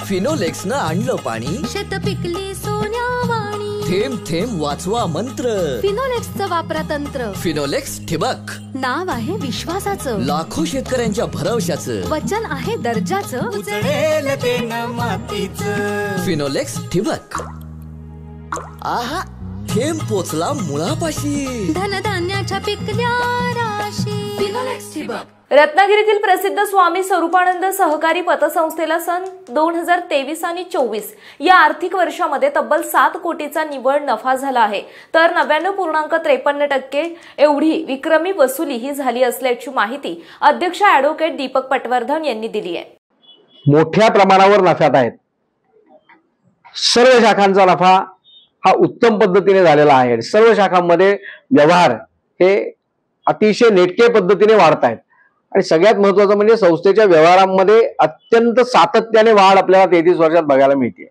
फिनोलेक्सनं आणलं पाणी, शेत पिकली सोन्यावाणी. थेंब थेंब वाचवा मंत्र. फिनोलेक्सचं वापरा तंत्र. फिनोलेक्स ठिबक, नाव आहे विश्वासाचं, लाखो शेतकऱ्यांच्या भरवशाचं, वचन आहे दर्जाचं. उजळेल ते न मातीचं. फिनोलेक्स ठिबक. आहा, थेंब पोचला मुळापाशी. धनधान्याच्या पिकल्या राशी. फिनोलेक्स ठिबक. रत्नागिरीतील प्रसिद्ध स्वामी स्वरूपानंद सहकारी पतसंस्थेला सन 2023 आणि 24 या आर्थिक वर्षामध्ये तब्बल 7 कोटीचा निव्वळ नफा झाला आहे, तर 99.53% एवढी विक्रमी वसुली ही झाली असल्याची माहिती अध्यक्ष ॲडव्होकेट दीपक पटवर्धन यांनी दिली आहे. मोठ्या प्रमाणावर नफ्यात आहेत. सर्व शाखांचा नफा हा उत्तम पद्धतीने झालेला आहे. सर्व शाखांमध्ये व्यवहार हे अतिशय नेटके पद्धतीने वाढत आहेत आणि सगळ्यात महत्वाचं म्हणजे संस्थेच्या व्यवहारांमध्ये अत्यंत सातत्याने वाढ आपल्याला 33 वर्षात बघायला मिळते.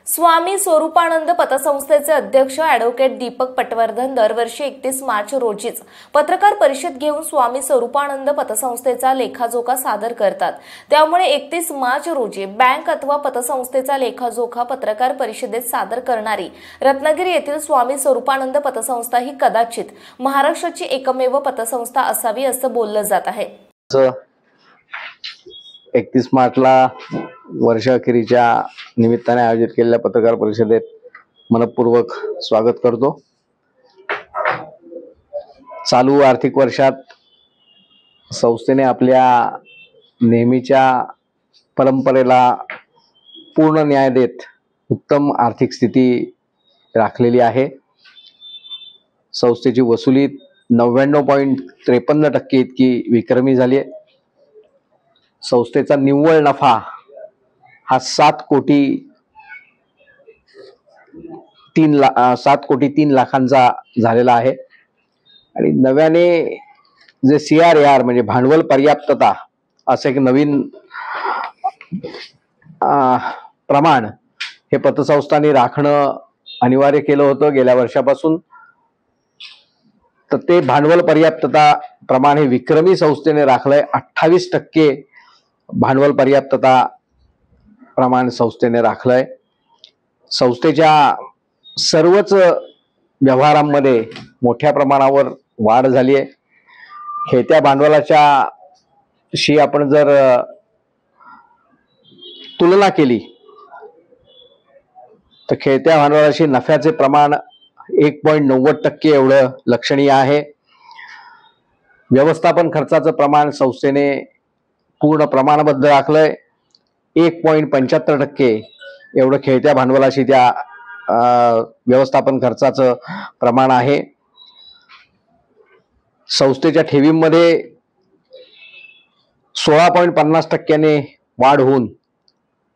स्वामी स्वरूपानंद पतसंस्थेचे अध्यक्ष ॲडव्होकेट दीपक पटवर्धन दरवर्षी 31 मार्च रोजीच पत्रकार परिषद घेऊन स्वामी स्वरूपानंद पतसंस्थेचा लेखाजोखा सादर करतात. त्यामुळे 31 मार्च रोजी बँक अथवा पतसंस्थेचा लेखाजोखा पत्रकार परिषदेत सादर करणारी रत्नागिरी येथील स्वामी स्वरूपानंद पतसंस्था ही कदाचित महाराष्ट्राची एकमेव पतसंस्था असावी असं बोललं जात आहे. 31 मार्चला वर्षअखेरीच्या निमित्ताने आयोजित केलेल्या पत्रकार परिषदेत मनपूर्वक स्वागत करतो. चालू आर्थिक वर्षात संस्थेने आपल्या नेहमीच्या परंपरेला पूर्ण न्याय देत उत्तम आर्थिक स्थिती राखलेली आहे. संस्थेची वसुली 99.53% इतकी विक्रमी झाली आहे. संस्थेचा निव्वळ नफा हा 7 कोटी 3 लाखांचा झालेला आहे आणि नव्याने जे CRAR म्हणजे भांडवल पर्याप्तता असं एक नवीन प्रमाण हे पतसंस्थांनी राखणं अनिवार्य केलं होतं गेल्या वर्षापासून. तर ते भांडवल पर्याप्तता प्रमाण हे विक्रमी संस्थेने राखलंय. 28% भांडवल पर्याप्तता प्रमाण संस्थेने राखलंय. संस्थेच्या सर्वच व्यवहारांमध्ये मोठ्या प्रमाणावर वाढ झाली आहे. खेळत्या भांडवलाच्या शी आपण जर तुलना केली तर खेळत्या भांडवलाशी नफ्याचे प्रमाण 1.90% एवढं लक्षणीय आहे. व्यवस्थापन खर्चाचं प्रमाण संस्थेने पूर्ण प्रमाणबद्ध राखलंय. 1.75% एवढं खेळत्या भांडवलाशी त्या व्यवस्थापन खर्चाचं प्रमाण आहे. संस्थेच्या ठेवींमध्ये 16.50% वाढ होऊन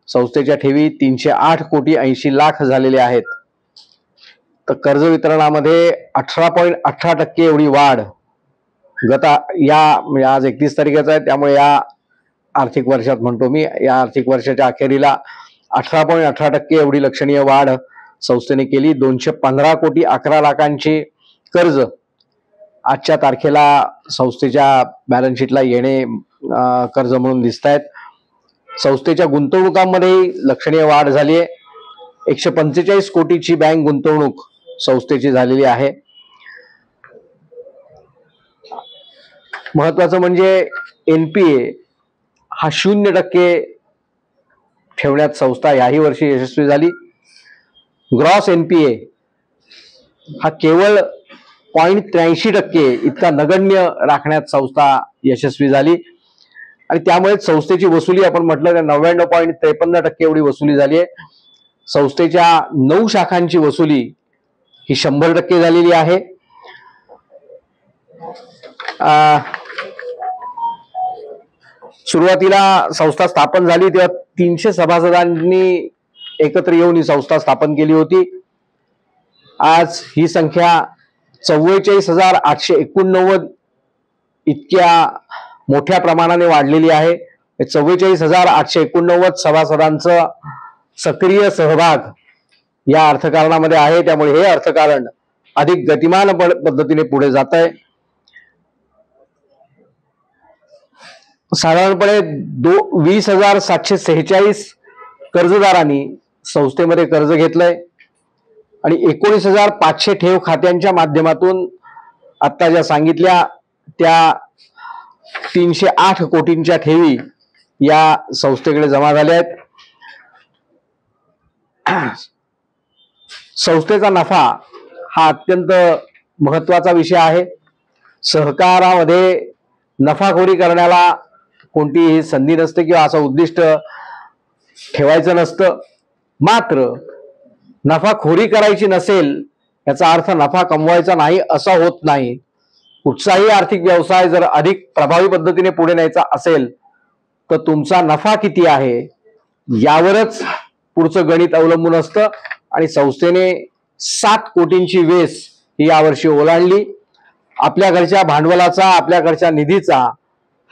संस्थेच्या ठेवी 308 कोटी 80 लाख झालेले आहेत. तर कर्ज वितरणामध्ये 18.18% एवढी वाढ म्हणजे आज 31 तारखेचा आहे त्यामुळे या आर्थिक वर्षात म्हणतो मी, या आर्थिक वर्षाच्या अखेरीला 18.18% एवढी लक्षणीय वाढ संस्थेने केली. 215 कोटी 11 लाखांची कर्ज आजच्या तारखेला संस्थेच्या बॅलन्स शीटला येणे कर्ज म्हणून दिसत आहेत. संस्थेच्या गुंतवणुकांमध्ये लक्षणीय वाढ झाली आहे. 145 कोटीची बँक गुंतवणूक संस्थेची झालेली आहे. महत्वाचं म्हणजे NPA हा 0% ठेवण्यात संस्था याही वर्षी यशस्वी झाली. ग्रॉस NPA हा केवळ 0.83% इतका नगण्य राखण्यात संस्था यशस्वी झाली आणि त्यामुळे संस्थेची वसुली आपण म्हटलं तर 99.53% एवढी वसुली झाली आहे. संस्थेच्या 9 शाखांची वसुली ही 100% झालेली आहे. सुरुवातीला संस्था स्थापन झाली तेव्हा 300 सभासदांनी एकत्र येऊन ही संस्था स्थापन केली होती. आज ही संख्या 44,889 इतक्या मोठ्या प्रमाणाने वाढलेली आहे. 44,889 सभासदांचा सक्रिय सहभाग या अर्थकारणामध्ये आहे. त्यामुळे हे अर्थकारण अधिक गतिमान पद्धतीने पुढे जात आहे. साधारणपणे 20,746 कर्जदारांनी संस्थेमध्ये कर्ज घेतलंय आणि 19,500 ठेव खात्यांच्या माध्यमातून आता ज्या सांगितल्या त्या 308 कोटींच्या ठेवी या संस्थेकडे जमा झाल्या आहेत. संस्थेचा नफा हा अत्यंत महत्वाचा विषय आहे. सहकारामध्ये नफाखोरी करण्याला कोणतीही संधी नसते किंवा असं उद्दिष्ट ठेवायचं नसतं. मात्र नफाखोरी करायची नसेल याचा अर्थ नफा कमवायचा नाही असा होत नाही. कुठचाही आर्थिक व्यवसाय जर अधिक प्रभावी पद्धतीने पुढे न्यायचा असेल तर तुमचा नफा किती आहे यावरच पुढचं गणित अवलंबून असतं. आणि संस्थेने 7 कोटींची वेस ही यावर्षी ओलांडली. आपल्या घरच्या भांडवलाचा, आपल्या घरच्या निधीचा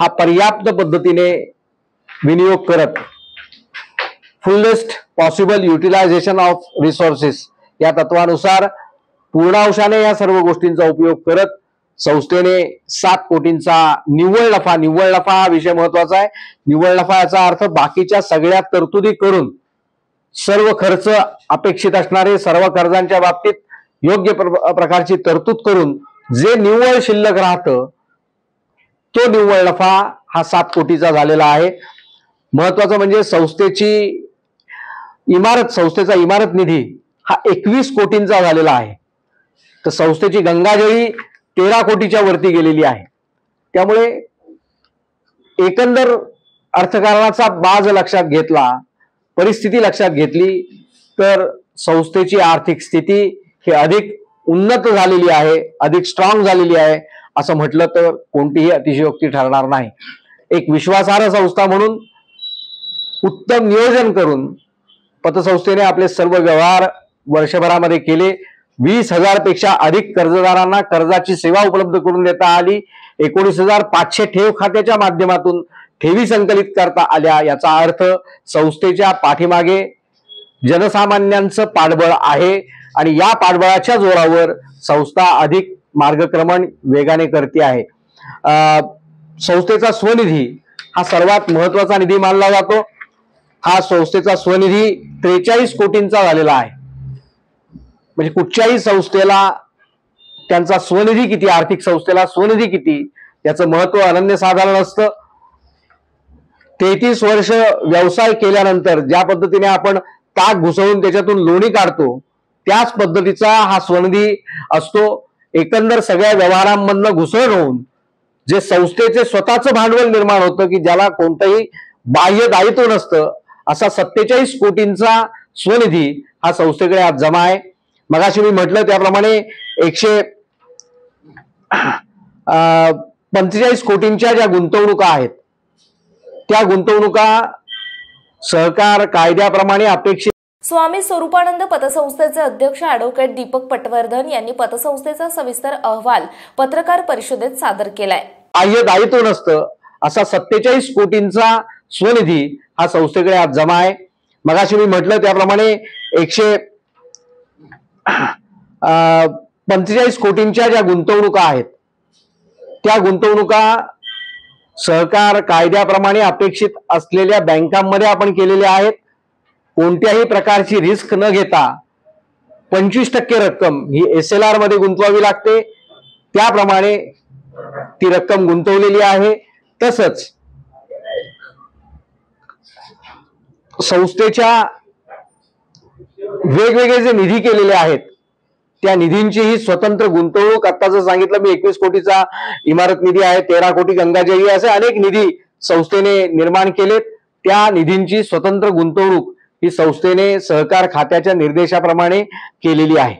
हा पर्याप्त पद्धतीने विनियोग करत fullest possible utilisation of resources या तत्वानुसार पूर्णांशाने या सर्व गोष्टींचा उपयोग करत संस्थेने 7 कोटींचा निव्वळ नफा हा विषय महत्वाचा आहे. निव्वळ नफा याचा अर्थ बाकीच्या सगळ्या तरतुदी करून सर्व खर्च अपेक्षित असणारे सर्व कर्जांच्या बाबतीत योग्य प्रकारची तरतूद करून जे निव्वळ शिल्लक राहतं तो निव्वळ नफा हा 7 कोटीचा झालेला आहे. महत्वाचं म्हणजे संस्थेचा इमारत निधी हा 21 कोटींचा झालेला आहे. तर संस्थेची गंगाजळी 13 कोटीच्या वरती गेलेली आहे. त्यामुळे एकंदर अर्थकारणाचा बाज लक्षात घेतला, परिस्थिती लक्षात घेतली तर संस्थेची आर्थिक स्थिती ही अधिक उन्नत झालेली आहे, अधिक स्ट्रॉंग झालेली आहे असं म्हटलं तर कोणतीही अतिशयोक्ती ठरणार नाही. एक विश्वासार्ह संस्था म्हणून उत्तम नियोजन करून पतसंस्थेने आपले सर्व व्यवहार वर्षभरामध्ये केले. 20,000 पेक्षा अधिक कर्जदारांना कर्जाची सेवा उपलब्ध करून देता आली. 19,500 ठेव खात्याच्या माध्यमातून ठेवी संकलित करता आल्या. याचा अर्थ संस्थेच्या पाठीमागे जनसामान्यांचं पाठबळ आहे आणि या पाठबळाच्या जोरावर संस्था अधिक मार्गक्रमण वेगाने करते आहे. संस्थेचा स्वनिधी हा सर्वात महत्वाचा निधी मानला जातो. हा संस्थेचा स्वनिधी 43 कोटींचा झालेला आहे. म्हणजे कुठच्याही संस्थेला त्यांचा स्वनिधी किती, आर्थिक संस्थेला स्वनिधी किती याचं महत्व अनन्यसाधारण असतं. 33 वर्ष व्यवसाय केल्यानंतर ज्या पद्धतीने आपण ताक घुसवून त्याच्यातून लोणी काढतो त्याच पद्धतीचा हा स्वनिधी असतो. एकंदर सगळ्या व्यवहारांमधनं घुसळण होऊन जे संस्थेचे स्वतःचं भांडवल निर्माण होतं की ज्याला कोणतंही बाह्य दायित्व नसतं असा 47 कोटींचा स्वनिधी हा संस्थेकडे आज जमा आहे. मगाशी मी म्हटलं त्याप्रमाणे 145 कोटींच्या ज्या गुंतवणुका आहेत त्या गुंतवणुका सहकार कायद्याप्रमाणे अपेक्षित. स्वामी स्वरूपानंद पतसंस्थेचे अध्यक्ष ॲडव्होकेट दीपक पटवर्धन यांनी पतसंस्थेचा सविस्तर अहवाल पत्रकार परिषदेत सादर केलाय. बाह्य दायित्व नसतं असा 47 कोटींचा स्वनिधी हा संस्थेकडे आज जमा आहे. मगाशी मी म्हटलं त्याप्रमाणे 145 कोटींच्या ज्या गुंतवणुका आहेत त्या गुंतवणुका सहकार कायद्याप्रमाणे अपेक्षित असलेल्या बँकांमध्ये आपण केलेल्या आहेत. कोणत्याही प्रकारची रिस्क न घेता 25% रक्कम ही SLR मध्ये गुंतवावी लागते. त्याप्रमाणे ती रक्कम गुंतवलेली आहे. तसंच संस्थेच्या वेगवेगळे जे निधी केलेले आहेत त्या निधींची ही स्वतंत्र गुंतवणूक, आता जर सांगितलं मी 21 कोटीचा इमारत निधी आहे, 13 कोटी गंगाजळी, असे अनेक निधी संस्थेने निर्माण केलेत. त्या निधींची स्वतंत्र गुंतवणूक ही संस्थेने सहकार खात्याच्या निर्देशाप्रमाणे केलेली आहे.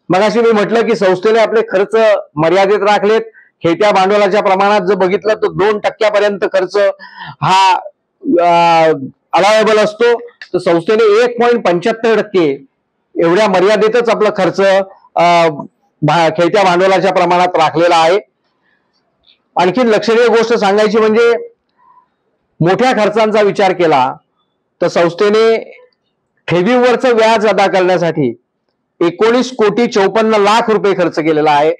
मगाशी मी म्हटलं की संस्थेने आपले खर्च मर्यादित राखलेत. खेळत्या भांडवलाच्या प्रमाणात जर बघितलं तर 2% खर्च हा अलावेबल असतो. तर संस्थेने 1.75% एवढ्या मर्यादेतच आपला खर्च खेळत्या भांडवलाच्या प्रमाणात राखलेला आहे. आणखी लक्षणीय गोष्ट सांगायची म्हणजे मोठ्या खर्चांचा विचार केला तर संस्थेने ठेवीवरचं व्याज अदा करण्यासाठी 19,54 रुपये खर्च केलेला आहे.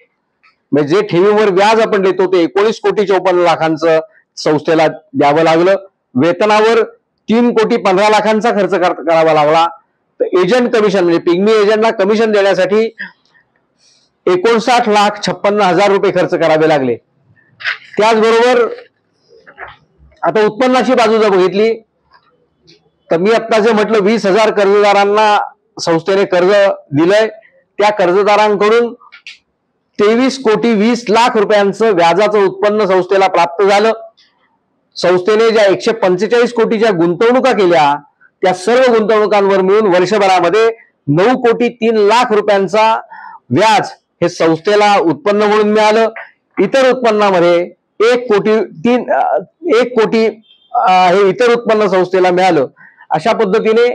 म्हणजे जे ठेवीवर व्याज आपण देतो ते 19,54 लाखांचं संस्थेला द्यावं लागलं. वेतनावर 3,15,00,000 खर्च करावा लागला. तर एजंट कमिशन म्हणजे पिग्मी एजंटला कमिशन देण्यासाठी 59,56,000 रुपये खर्च करावे लागले. त्याचबरोबर आता उत्पन्नाची बाजू जर बघितली तर मी आता जे म्हटलं 20,000 कर्जदारांना संस्थेने कर्ज दिलंय. त्या कर्जदारांकडून 23,20,00,000 रुपयांचं व्याजाचं उत्पन्न संस्थेला प्राप्त झालं. संस्थेने ज्या 145 कोटीच्या गुंतवणुका केल्या त्या सर्व गुंतवणुकांवर मिळून वर्षभरामध्ये 9,03,00,000 रुपयांचा व्याज हे संस्थेला उत्पन्न म्हणून मिळालं. इतर उत्पन्नामध्ये 1 कोटी हे इतर उत्पन्न संस्थेला मिळालं. अशा पद्धतीने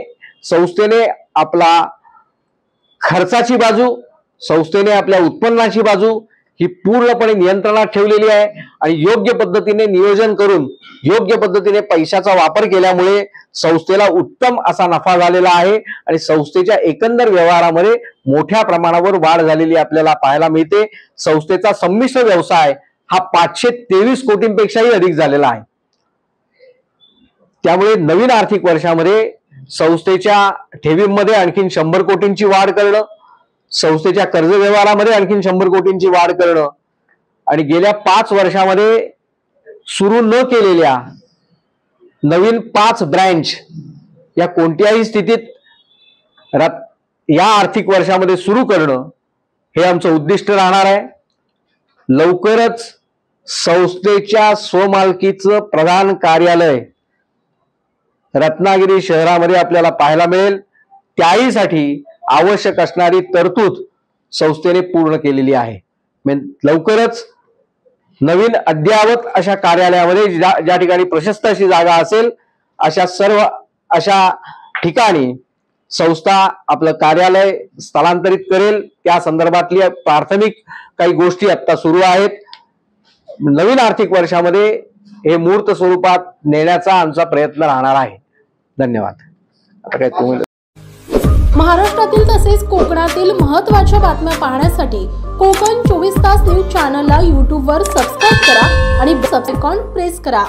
संस्थेने आपला खर्चाची बाजू, संस्थेने आपल्या उत्पन्नाची बाजू ही पूर्णपणे नियंत्रणात ठेवलेली आहे आणि योग्य पद्धतीने नियोजन करून योग्य पद्धतीने पैशाचा वापर केल्यामुळे संस्थेला उत्तम असा नफा झालेला आहे आणि संस्थेच्या एकंदर व्यवहारामध्ये मोठ्या प्रमाणावर वाढ झालेली आपल्याला पाहायला मिळते. संस्थेचा संमिश्र व्यवसाय हा 523 कोटींपेक्षाही अधिक झालेला आहे. त्यामुळे नवीन आर्थिक वर्षामध्ये संस्थेच्या ठेवींमध्ये आणखीन 100 कोटींची वाढ करणं, संस्थेच्या कर्ज व्यवहारामध्ये आणखीन 100 कोटींची वाढ करणं आणि गेल्या 5 वर्षामध्ये सुरू न केलेल्या नवीन 5 ब्रँच या कोणत्याही स्थितीत या आर्थिक वर्षामध्ये सुरू करणं हे आमचं उद्दिष्ट राहणार आहे. लवकरच संस्थेच्या स्वमालकीचं प्रधान कार्यालय रत्नागिरी शहरामध्ये आपल्याला पाहायला मिळेल. त्याहीसाठी आवश्यक असणारी तरतूद संस्थेने पूर्ण केलेली आहे. लवकरच नवीन अद्ययावत अशा कार्यालयामध्ये ज्या ठिकाणी प्रशस्त अशी जागा असेल अशा ठिकाणी संस्था आपलं कार्यालय स्थलांतरित करेल. त्या संदर्भातली प्राथमिक काही गोष्टी आता सुरू आहेत. नवीन आर्थिक वर्षामध्ये हे मूर्त स्वरूपात नेण्याचा आमचा प्रयत्न राहणार आहे. धन्यवाद. आता काय तुम्ही महाराष्ट्रातील तसेच कोकणातील महत्त्वाच्या बातम्या पाहण्यासाठी कोकण 24 तास न्यूज चॅनलला YouTube वर सबस्क्राईब करा आणि बेल आयकॉन प्रेस करा.